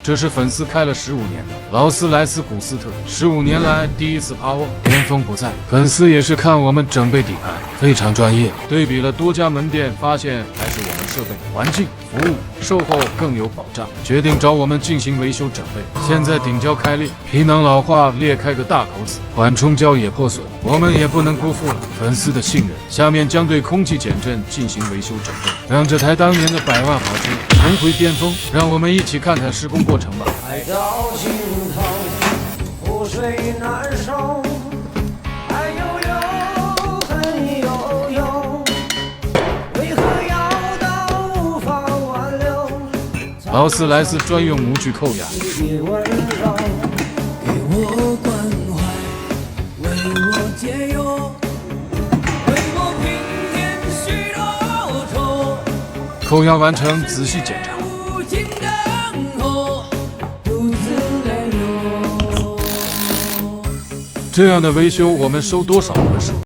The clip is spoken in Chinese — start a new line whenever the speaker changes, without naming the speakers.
这是粉丝开了15年的劳斯莱斯古斯特，15年来第一次趴窝，巅峰不在。粉丝也是看我们整备底盘非常专业，对比了多家门店，发现还是我们设备、环境、服务、售后更有保障，决定找我们进行维修整备。现在顶胶开裂，皮囊老化裂开个大口子，缓冲胶也破损，我们也不能辜负了粉丝的信任。下面将对空气减震进行维修整备，让这台当年的100万好车重回巅峰。让我们一起看看施工过程吧。
爱到尽头，覆水难收，爱悠悠，恨悠悠，为何要到无法挽留？
劳斯莱斯专用模具扣牙，
别温柔，给我关怀，为我解忧，为我平添许多愁。
扣牙完成，仔细检查。
无尽等候，独自泪流。
这样的维修我们收多少合适？